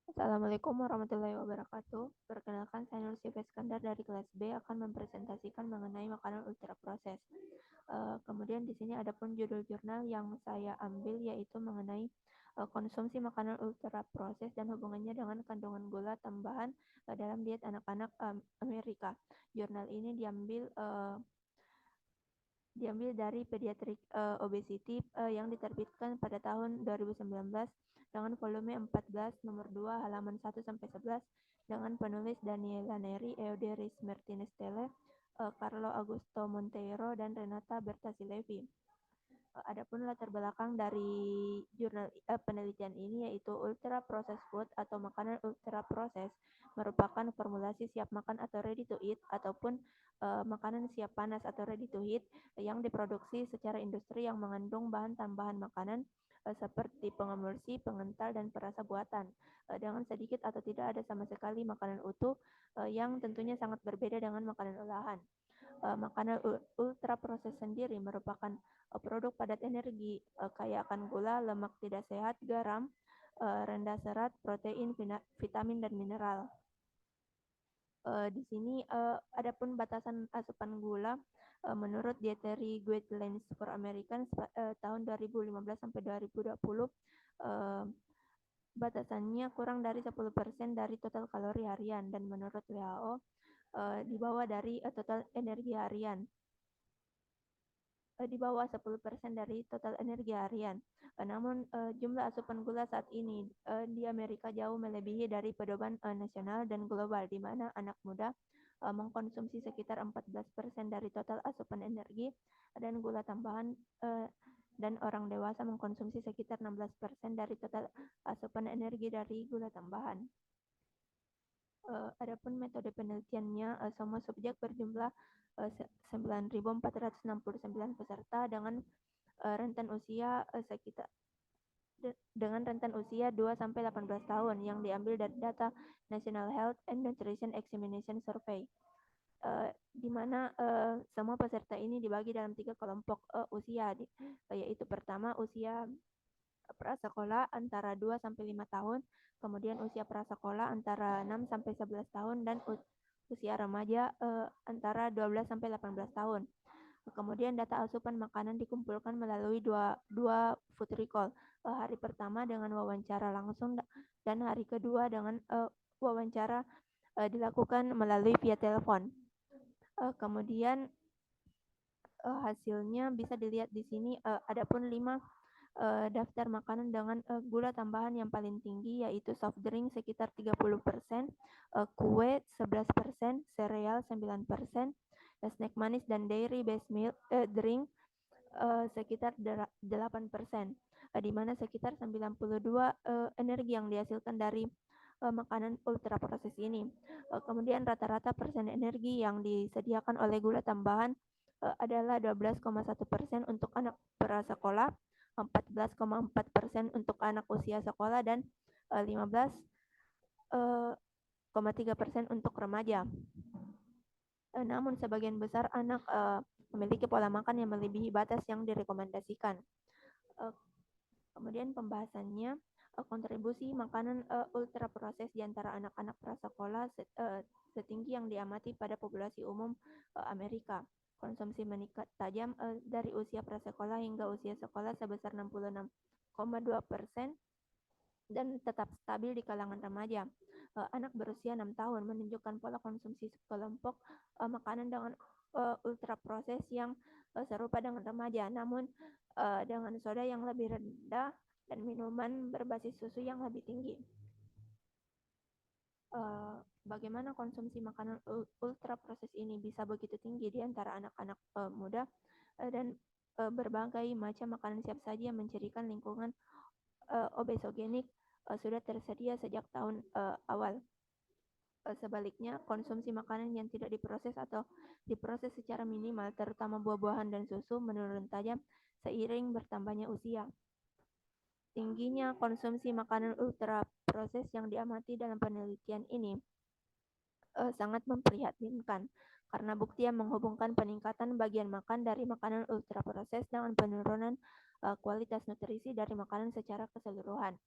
Assalamualaikum warahmatullahi wabarakatuh. Perkenalkan, saya Nur Syifa Iskandar dari kelas B akan mempresentasikan mengenai makanan ultra proses. Kemudian di sini ada pun judul jurnal yang saya ambil yaitu mengenai konsumsi makanan ultra proses dan hubungannya dengan kandungan gula tambahan dalam diet anak-anak Amerika. Jurnal ini diambil dari Pediatric Obesity yang diterbitkan pada tahun 2019 dengan volume 14 nomor 2 halaman 1 sampai 11 dengan penulis Daniela Neri, Euderis Martinez Telle, Carlo Augusto Monteiro dan Renata Bertasilevi. Adapun latar belakang dari jurnal penelitian ini yaitu ultra processed food atau makanan ultra proses merupakan formulasi siap makan atau ready to eat ataupun makanan siap panas atau ready to eat yang diproduksi secara industri yang mengandung bahan tambahan makanan seperti pengemulsi, pengental, dan perasa buatan dengan sedikit atau tidak ada sama sekali makanan utuh yang tentunya sangat berbeda dengan makanan olahan. Makanan ultra proses sendiri merupakan produk padat energi kaya akan gula, lemak tidak sehat, garam, rendah serat, protein, vitamin, dan mineral. Di sini adapun batasan asupan gula menurut Dietary Guidelines for Americans tahun 2015 sampai 2020 batasannya kurang dari 10% dari total kalori harian dan menurut WHO di bawah dari total energi harian. Di bawah 10% dari total energi harian. Namun jumlah asupan gula saat ini di Amerika jauh melebihi dari pedoman nasional dan global di mana anak muda mengkonsumsi sekitar 14% dari total asupan energi dan gula tambahan dan orang dewasa mengkonsumsi sekitar 16% dari total asupan energi dari gula tambahan. Adapun metode penelitiannya, semua subjek berjumlah 9.469 peserta dengan rentan usia sekitar dengan rentan usia 2 sampai 18 tahun yang diambil dari data National Health and Nutrition Examination Survey. Di mana semua peserta ini dibagi dalam 3 kelompok usia, yaitu pertama usia prasekolah antara 2 sampai 5 tahun, kemudian usia prasekolah antara 6 sampai 11 tahun dan usia remaja antara 12 sampai 18 tahun. Kemudian data asupan makanan dikumpulkan melalui dua food recall. Hari pertama dengan wawancara langsung dan hari kedua dengan wawancara dilakukan melalui via telepon. Kemudian hasilnya bisa dilihat di sini. Adapun 5 daftar makanan dengan gula tambahan yang paling tinggi yaitu soft drink sekitar 30%, kue 11%, sereal 9%, snack manis dan dairy based milk drink sekitar 8%, di mana sekitar 92 energi yang dihasilkan dari makanan ultra proses ini. Kemudian rata-rata persen energi yang disediakan oleh gula tambahan adalah 12,1% untuk anak prasekolah, 14,4% untuk anak usia sekolah, dan 15,3% untuk remaja. Namun sebagian besar anak memiliki pola makan yang melebihi batas yang direkomendasikan. Kemudian pembahasannya, kontribusi makanan ultra proses di antara anak-anak prasekolah setinggi yang diamati pada populasi umum Amerika. Konsumsi meningkat tajam dari usia prasekolah hingga usia sekolah sebesar 66,2% dan tetap stabil di kalangan remaja. Anak berusia 6 tahun menunjukkan pola konsumsi kelompok makanan dengan ultra proses yang serupa dengan remaja, namun dengan soda yang lebih rendah dan minuman berbasis susu yang lebih tinggi. Bagaimana konsumsi makanan ultra proses ini bisa begitu tinggi di antara anak-anak muda dan berbagai macam makanan siap saji yang mencirikan lingkungan obesogenik sudah tersedia sejak tahun awal. Sebaliknya, konsumsi makanan yang tidak diproses atau diproses secara minimal, terutama buah-buahan dan susu, menurun tajam seiring bertambahnya usia. Tingginya konsumsi makanan ultra proses yang diamati dalam penelitian ini sangat memprihatinkan karena bukti yang menghubungkan peningkatan bagian makan dari makanan ultra proses dengan penurunan kualitas nutrisi dari makanan secara keseluruhan.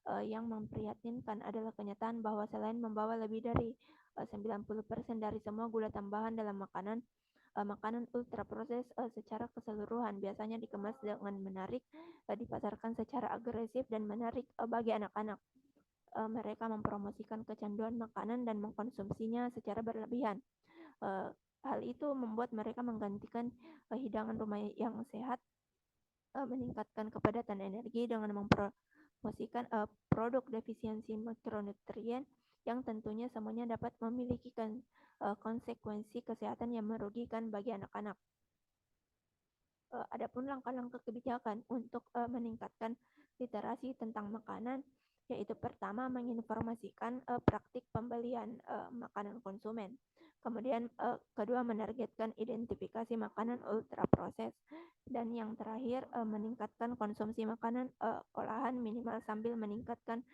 Yang memprihatinkan adalah kenyataan bahwa selain membawa lebih dari 90% dari semua gula tambahan dalam makanan, makanan ultraproses secara keseluruhan biasanya dikemas dengan menarik, dipasarkan secara agresif dan menarik bagi anak-anak. Mereka mempromosikan kecanduan makanan dan mengkonsumsinya secara berlebihan. Hal itu membuat mereka menggantikan hidangan rumah yang sehat, meningkatkan kepadatan energi dengan mempromosikan produk defisiensi makronutrien yang tentunya semuanya dapat memiliki konsekuensi kesehatan yang merugikan bagi anak-anak. Adapun langkah-langkah kebijakan untuk meningkatkan literasi tentang makanan, yaitu pertama menginformasikan praktik pembelian makanan konsumen. Kemudian kedua menargetkan identifikasi makanan ultraproses, dan yang terakhir meningkatkan konsumsi makanan olahan minimal sambil meningkatkan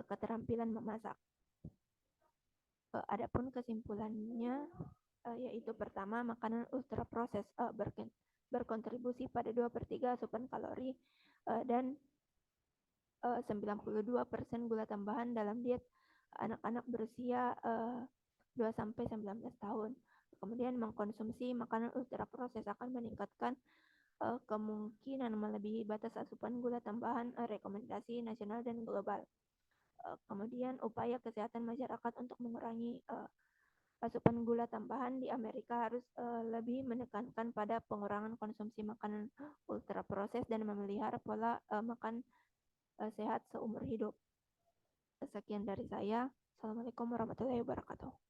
keterampilan memasak. Adapun kesimpulannya yaitu pertama makanan ultraproses berkontribusi pada 2/3 asupan kalori dan 92% gula tambahan dalam diet anak-anak berusia 2-19 tahun. Kemudian mengkonsumsi makanan ultraproses akan meningkatkan kemungkinan melebihi batas asupan gula tambahan rekomendasi nasional dan global. Kemudian upaya kesehatan masyarakat untuk mengurangi asupan gula tambahan di Amerika harus lebih menekankan pada pengurangan konsumsi makanan ultraproses dan memelihara pola makan sehat seumur hidup. Sekian dari saya. Assalamualaikum warahmatullahi wabarakatuh.